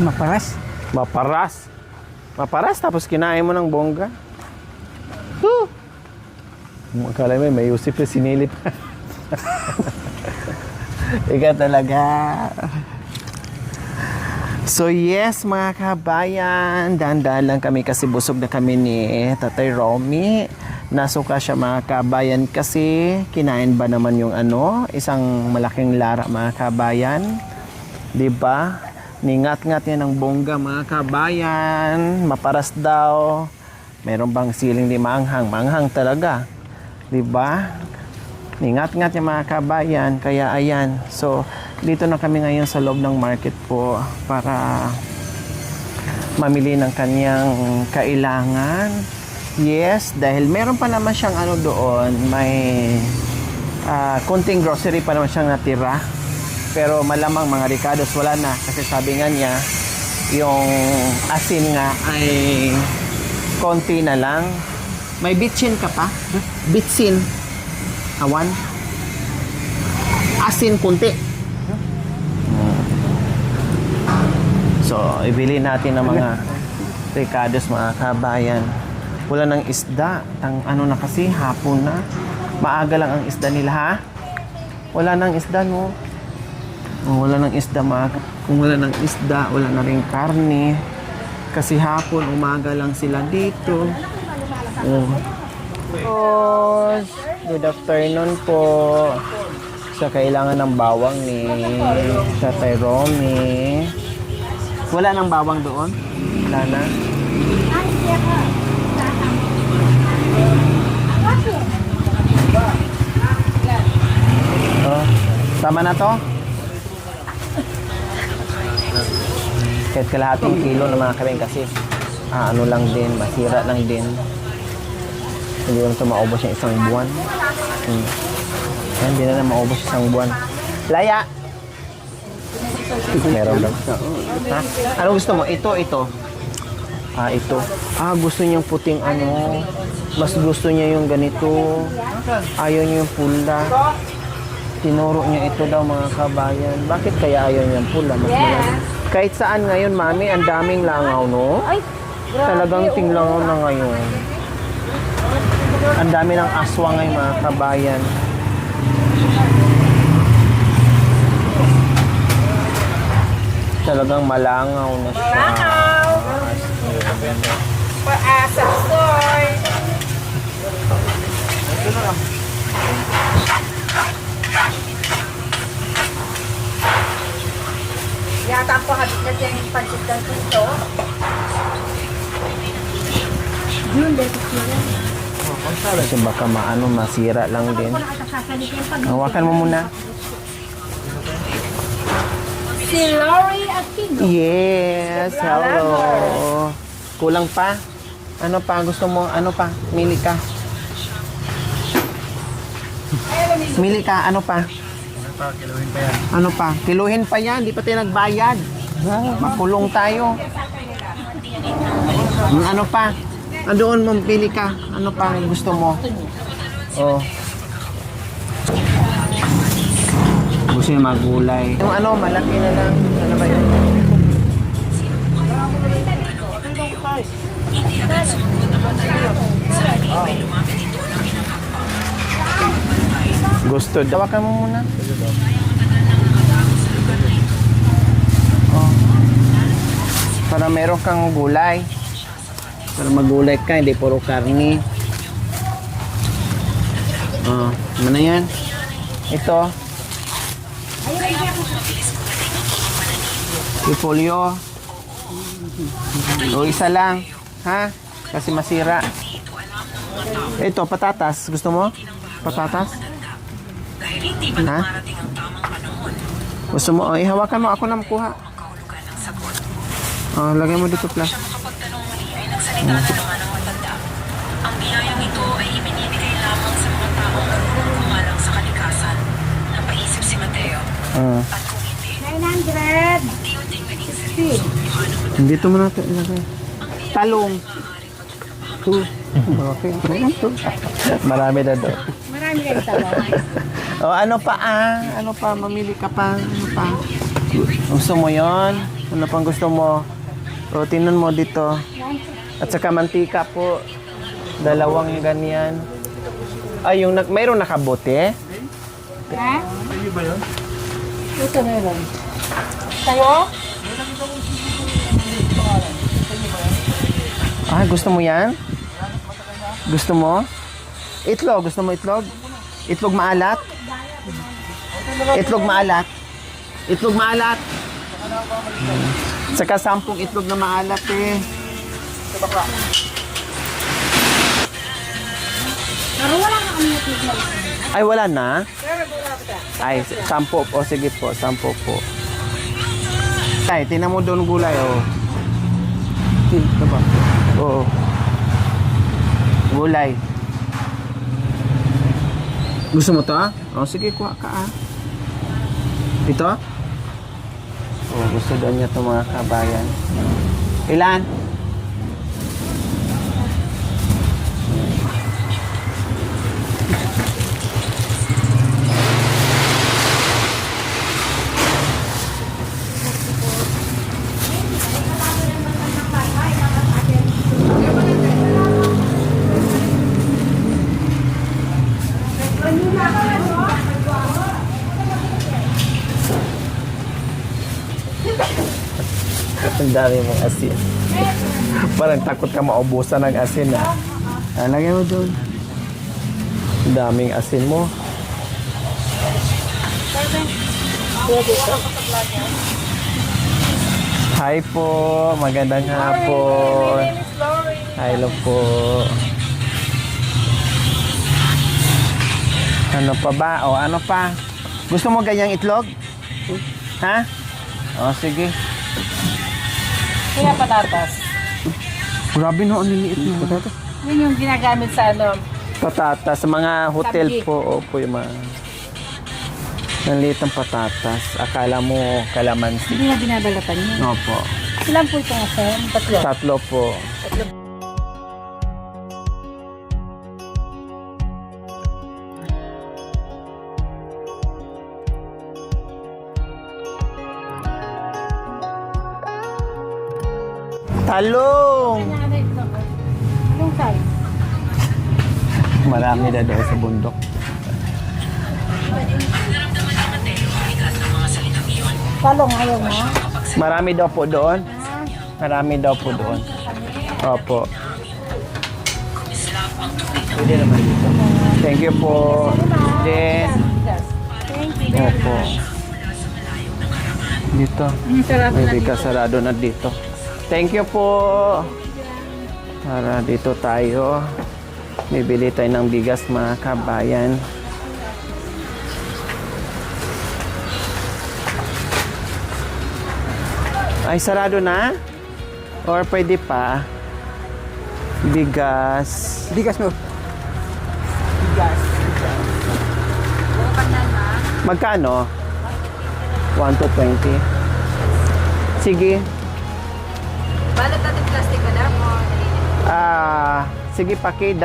Maparas. Maparas. Maparas tapos kinain mo ng bongga. Huh. Akala mo may Yusuf na sinilip. Ika talaga. So yes mga kabayan, dahan-dahan lang kami kasi busog na kami ni Tatay Romy. Nasuka siya mga kabayan kasi kinain ba naman yung isang malaking lara mga kabayan. Diba? Ningat-ngat niya ng bongga mga kabayan. Maparas daw. Meron bang siling di manghang? Manghang talaga. Diba? Ningat-ngat niya mga kabayan. Kaya ayan. So, dito na kami ngayon sa loob ng market po para mamili ng kanyang kailangan. Yes, dahil meron pa naman siyang doon. May kunting grocery pa naman siyang natira. Pero malamang mga Ricardos wala na kasi sabi nga niya yung asin nga ay konti na lang. May bitsin ka pa? Bitsin. Awan. Asin kunti. So, ibili natin ng mga Ricardos mga kabayan. Wala ng isda. Na kasi, hapon na. Maaga lang ang isda nila, ha? Wala ng isda, no? Wala ng isda, kung wala ng isda, wala na rin karne. Kasi hapon, umaga lang sila dito. Good afternoon po. Sa kailangan ng bawang ni Tatay Romy. Wala nang bawang doon? Wala na? Tama na to? Kahit kalahating kilo na mga kabeng kasi lang din, masira lang din. Hindi naman ito maubos yung isang buwan. Hindi na maubos isang buwan. Laya! Meron lang. Ha? Ano gusto mo? Ito. Ito. Gusto niyang puting Mas gusto niya yung ganito. Ayaw niya yung pula. Tinuro niya ito daw mga kabayan. Bakit kaya ayaw niya yung pula? Mas malaki. Kahit saan ngayon, mami, ang daming langaw, no? Talagang tinglangaw na ngayon. Ang dami ng aswang ngayon, mga kabayan. Talagang malangaw na siya. Malangaw! Paasapsoy! Yata po habit na siya yung pansit ng ito. Kasi baka masira lang din. Hawakan mo muna. Si Lori Aquino. Yes, hello. Kulang pa? Ano pa? Gusto mo? Ano pa? Mili ka. Mili ka. Ano pa? Ano pa? Kiluhin pa yan. Di pa tayo nagbayad. Makulong tayo. Ano pa? Andoon mo, pili ka. Ano pa gusto mo? Oh. Gusto niya magulay. Yung malaki na lang. Ano ba yun? Gusto. Tawakan mo muna. Oh. Para meron kang gulay. Para magulay ka, hindi puro karni. Ano na yan? Ito. Repolyo. O isa lang. Ha? Kasi masira. Ito, patatas. Gusto mo? Patatas? Ha? Gusto mo? Hawakan mo. Ako na makuha. Lagay mo dito, plus. Ang biyayang ito ay ibinibigay lamang sa mga taong kumalang sa kalikasan. Napaisip si Mateo. At kung hindi, 900! unti-unting nanisip. Dito mo natin ilagay. Talong. Okay. Marami na doon. Marami kayo talong. Ano pa? Ano pa? Mamili ka pa. Ano pa? Gusto mo yon? Ano pang gusto mo? O, tingnan mo dito. At saka mantika po. 2 ganyan. Ay, yung mayroong nakabote? Ha? Ito meron. Kayo? Ah, gusto mo yan? Gusto mo? Itlog, gusto mo itlog? Itlog maalat? Itlog maalat? Itlog maalat? Saka 10 itlog na maalat eh. Pero wala na kami itlog. Ay, wala na? Ay, 10 po. O, sige po, 10 po. Ay, tingnan mo doon gulay, oh. Ito ba? Oo. Gulay. Gusto mo to, ah? O, sige, kuha ka, ah. Ito? Oh, gusto daw niya ito, mga kabayan. Ilan? Ang dami mong asin. Parang takot ka maubusan ng asin, ah. Lagyan mo doon. Ang daming asin mo. Hi po. Magandang hapon. Hello po. Ano pa ba? O, ano pa? Gusto mo ganyang itlog? Ha? O, sige. Kaya patatas. Grabe no, ang liliit mo. Patatas. Yun yung ginagamit sa ano. Patatas. Sa mga hotel Sabji. po. Opo, yung mga... Ang liit ng patatas. Akala mo kalamansi. Hindi na binabalatan yun. Opo. Ilan po itong asin? 3. 3 po. Talong! Anong size? Marami na daw sa bundok. Naramdaman ni Mateo ang bigat ng mga salitang iyon. Talong ayaw mo? Marami daw po doon. Marami daw po doon. Opo. Islap ang tunay na Pwede naman dito. Thank you po. Yes. Thank you. Opo. Dito. Sarap May sarado na dito. Thank you po. Tara, dito tayo. Bibili tayo ng bigas, mga kabayan. Ay, sarado na? Or pwede pa? Bigas. Bigas mo. Bigas. Magkano? 1 to 20. Sige. Balot natin plastic ka na mo. Sige, paki, 2.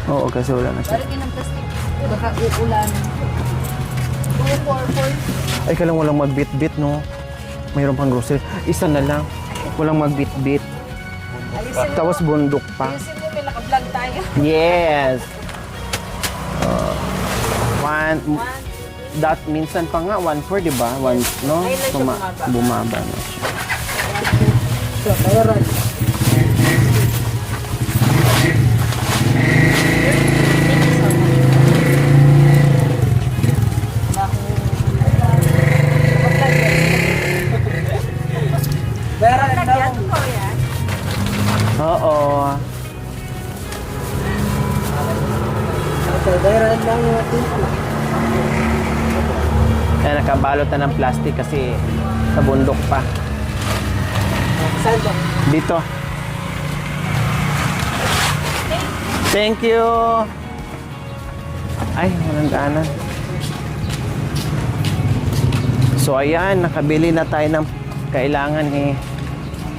Oo, kasi wala na siya. Balot ng plastic. Baka uulan. 2, 4, 4. Ay, kailang walang magbit-bit, no? Mayroon pang grocery. Isa na lang. Walang magbit-bit. Tapos bundok pa. Ayusin mo, may naka-vlog tayo. Yes! That minsan pa nga, 1-4, di ba? No? Bumaba na siya. Oo. Kaya nakabalot na ng plastic kasi sa bundok pa. Dito. Thank you. Ay, walang daanan. So ayan, nakabili na tayo ng kailangan ni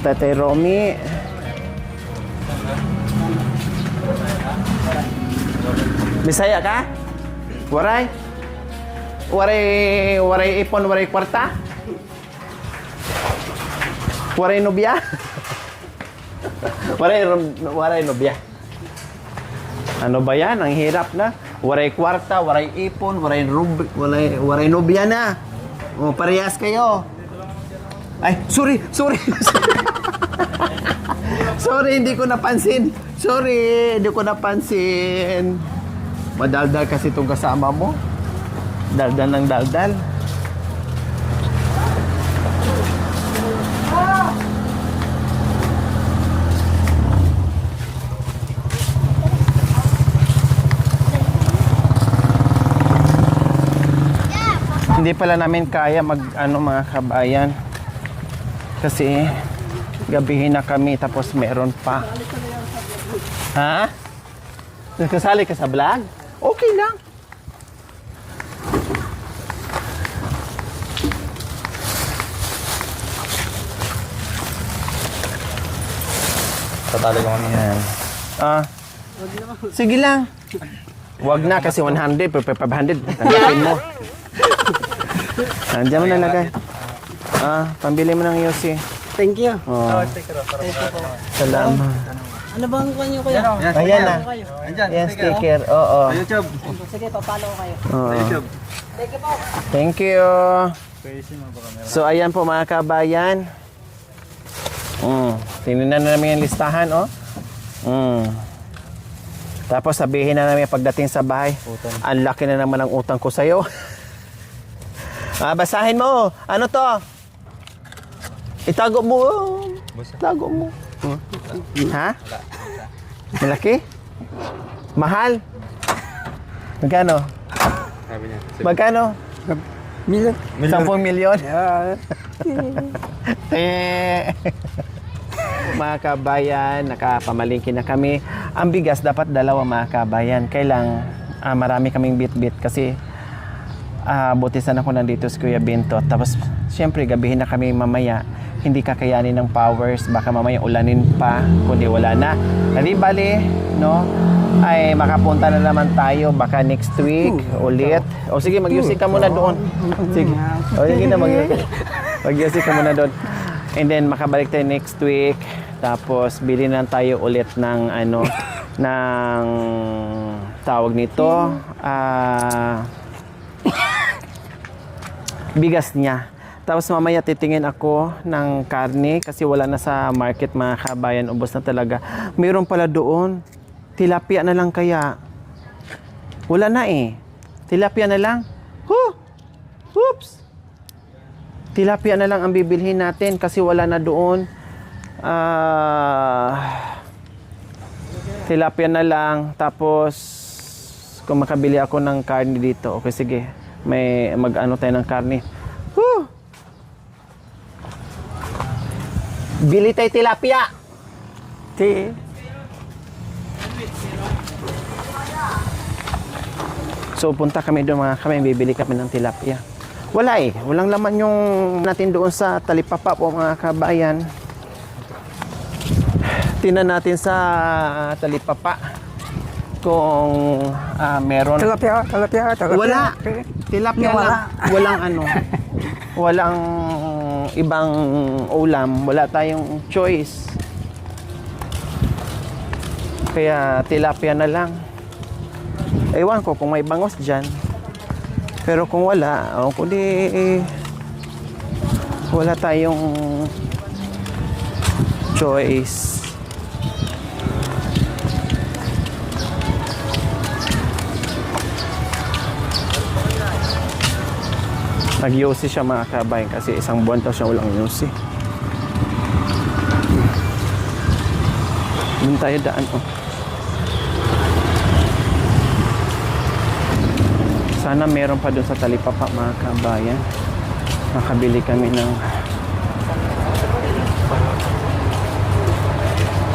Tatay Romy. Bisaya ka? Waray? Waray ipon, waray kwarta? Waray nobya? Waray nobya. Ano ba yan? Ang hirap na. Waray kwarta, waray ipon, waray nobya na. O, parehas kayo. Ay, sorry. Sorry, hindi ko napansin. Madaldal kasi itong kasama mo. Daldal ng daldal. Hindi pala namin kaya mga kabayan. Kasi gabihin na kami tapos meron pa. Ha? Nagkasali ka sa vlog? Okay lang. Tatalo ko kami. Yan. Sige lang. Wag na kasi 100 per 500. Tanggapin mo. Andiyan mo nalagay. Pambili mo ng Yossi. Thank you. Oh. Salamat. Ano bang kanyo kuya? Ayan na. Yan, sticker. Oo. YouTube. Sige, papalo ko kayo. Oo. YouTube. Thank you. So, ayan po mga kabayan. Tingnan na namin yung listahan, oh. Tapos sabihin na namin pagdating sa bahay, ang laki na naman ang utang ko sa'yo. Basahin mo. Ano to? Itago mo. Itago mo. Ha? Malaki? Mahal? Magkano? Sabi niya. Magkano? Milyon. 10 milyon? Mga kabayan, nakapamalingki na kami. Ang bigas dapat dalawa mga kabayan. Kailang marami kaming bit-bit kasi butisan ako nandito sa Kuya Binto. Tapos siyempre gabihin na kami mamaya. Hindi kakayanin ng powers. Baka mamaya ulanin pa kundi wala na. Hindi bali, no? Ay makapunta na naman tayo baka next week ulit. O sige, mag-usik ka muna doon. Sige. O sige na, mag-usik ka muna doon. And then makabalik tayo next week. Tapos bili na tayo ulit ng ng tawag nito. Bigas niya. Tapos mamaya titingin ako ng karne kasi wala na sa market mga kabayan. Ubos na talaga. Mayroon pala doon. Tilapia na lang kaya. Wala na eh. Tilapia na lang. Oops! Tilapia na lang ang bibilhin natin kasi wala na doon. Tilapia na lang. Tapos, kung makabili ako ng karne dito. Okay, sige. May mag-ano tayo ng karne. Bili tayo tilapia. So, punta kami doon mga kami. Bibili kami ng tilapia. Wala eh. Walang laman yung natin doon sa talipapa po mga kabayan. Tingnan natin sa talipapa kung meron. Talapia. Wala. Tilapia Wala. lang. Walang walang ibang ulam. Wala tayong choice. Kaya tilapia na lang. Ewan ko kung may bangos dyan. Pero kung wala, kundi wala tayong choice. Nag-yosi siya mga kabayan kasi isang buwan daw siya walang yosi. Doon tayo daan, oh. Sana meron pa doon sa talipapa mga kabayan. Makabili kami ng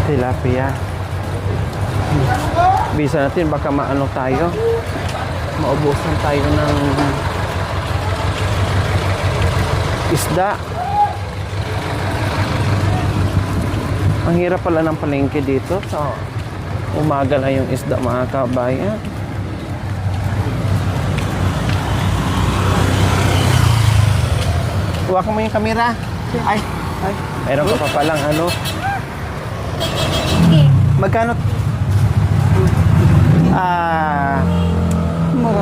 tilapia. Bisa natin baka maano tayo. Maubusan tayo ng isda. Ang hirap pala ng palengke dito. So, umaga na yung isda mga kabayan. Huwag mo yung kamera. Ay, Ay, Meron ka pa palang ano. Sige. Magkano?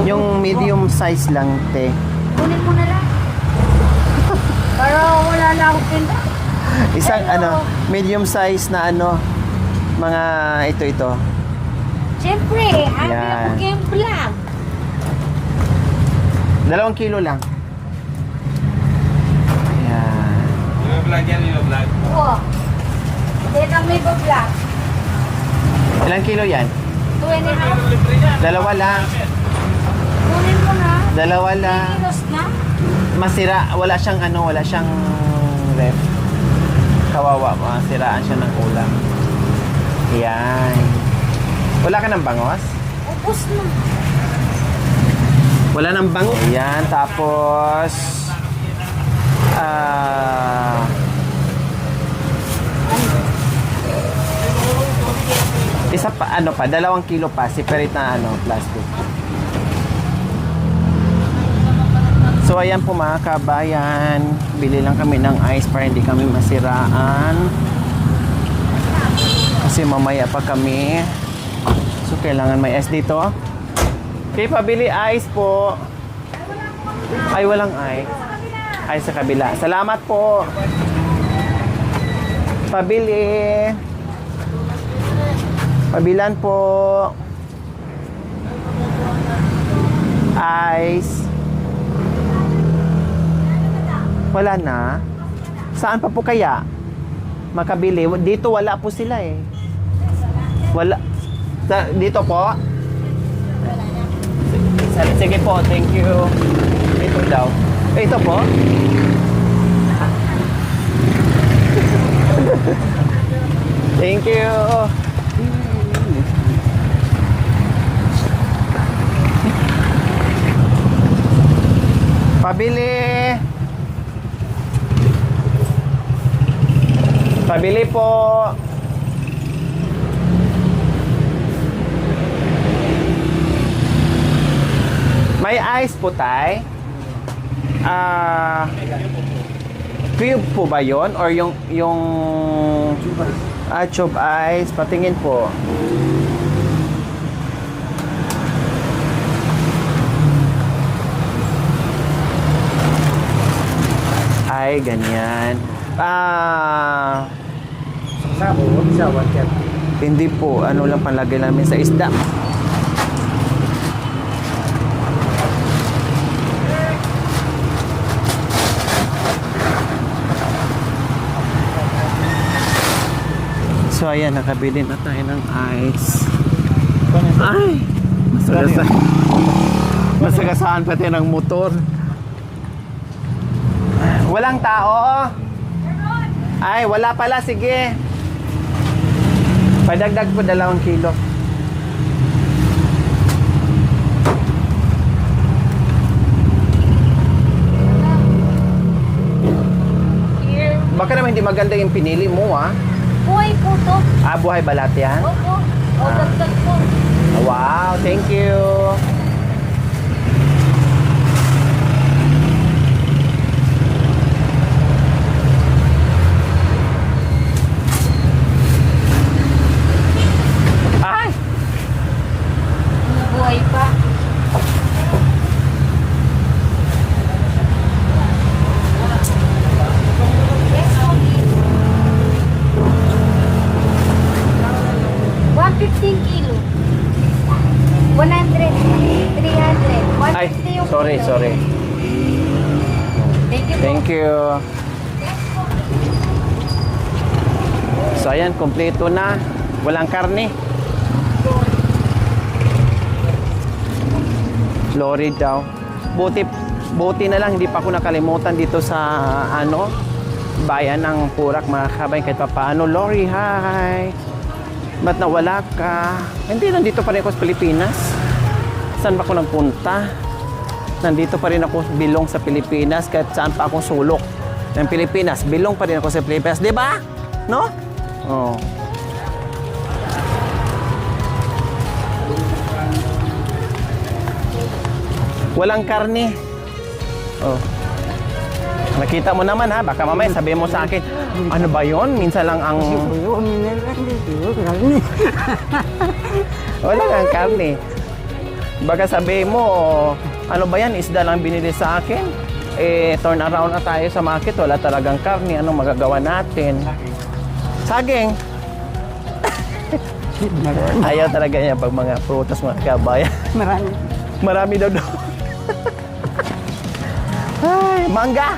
Yung medium size lang, te. Kunin mo na lang. Para wala na akong pinta. Isang ano, medium size na ano, mga ito. Siyempre, ano Yan. yung game vlog? 2 kilo lang. Ayan. Oo. Hindi na may vlog. Ilang kilo yan? 2.5. 2 lang. Kunin mo na. 2 lang. Kilos na. Masira, wala siyang ref. Kawawa, masiraan siya ng ulam. Ayan. Wala ka ng bangos? Upos na. Wala ng bangos. Ayan, tapos isa pa, 2 kilo pa, separate na plastic. So ayan po mga kabayan, bili lang kami ng ice para hindi kami masiraan. Kasi mamaya pa kami. So kailangan may ice dito. Okay, pabili ice po. Ay, walang ice. Ice sa kabila. Salamat po. Pabili. Pabilan po. Ice. Wala na. Saan pa po kaya makabili? Dito wala po sila eh. Wala. Dito po? Sige po, thank you. Ito daw. Ito po? Thank you. Pabili. Pabili po. May ice po, tay? Cube po ba yon or yung tube ice? Patingin po. Ay, ganyan. sabo, isa, 1 Hindi po. Ano lang panlagay namin sa isda. So ayan, nakabili na tayo ng ice. Ay! Masagasaan pati ng motor. Walang tao? Ay, wala pala. Sige. Padagdag po 2 kilo. Here. Baka naman hindi maganda yung pinili mo, ah. Buhay po to. Buhay balat yan? Opo. O, dagdag po. Wow, thank you. Ay! Buhay pa. Yes, okay. 115 kilo. 100, 300, Ay, 150 yung sorry, kilo. sorry. Thank you po. Thank you. So ayan, kompleto na. Walang karne. Lorry daw. Buti na lang, hindi pa ako nakalimutan dito sa bayan ng Purak, mga kabayan, kahit pa paano. Lorry, hi! Ba't nawala ka? Hindi, nandito pa rin ako sa Pilipinas. Saan ba ako nagpunta? Nandito pa rin ako bilong sa Pilipinas, kahit saan pa akong sulok ng Pilipinas. Bilong pa rin ako sa Pilipinas. Di ba? No? Oh. Walang karne. Oh. Nakita mo naman ha, baka mamaya sabi mo sa akin, ano ba yon? Minsan lang ang... Wala kang karne. Baka sabi mo, ano ba yan, isda lang binili sa akin? Eh, turn around na tayo sa market, wala talagang karne, anong magagawa natin? Saging. Ayaw talaga niya pag mga prutas, mga kabayan. Marami. Marami daw doon. Ay, mangga.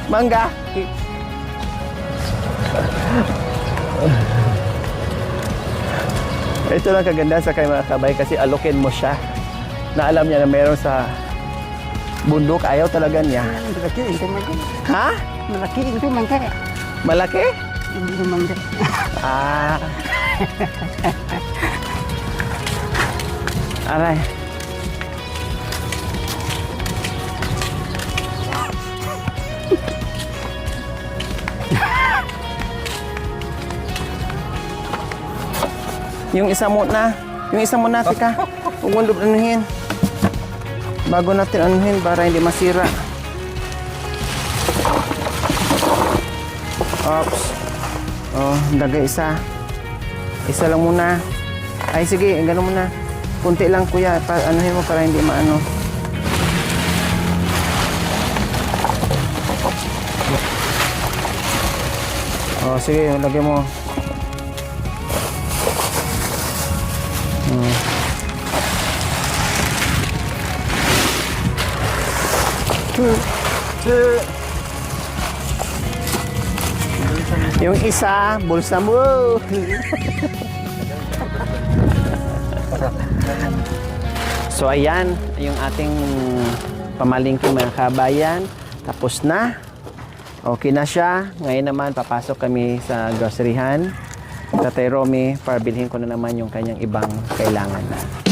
Mangga. Ito lang kaganda sa kay mga kabay kasi alokin mo siya. Na alam niya na meron sa bundok, ayaw talaga niya. Malaki itu mangga. Ha? Malaki itu mangga. Malaki? Itu mangga. Ah. Aray. Yung isa mo na. Yung isa mo na, tika. Huwag mo anuhin. Bago natin anuhin para hindi masira. Ops. Oh, dagay isa. Isa lang muna. Ay, sige, gano'n muna. Kunti lang, kuya. Anuhin mo para hindi maano. Oh, sige, lagyan mo. Yung isa, bulsa mo. So ayan, yung ating pamalingking mga kabayan. Tapos na. Okay na siya. Ngayon naman, papasok kami sa groceryhan. Tatay Romy, para bilhin ko na naman yung kanyang ibang kailangan na.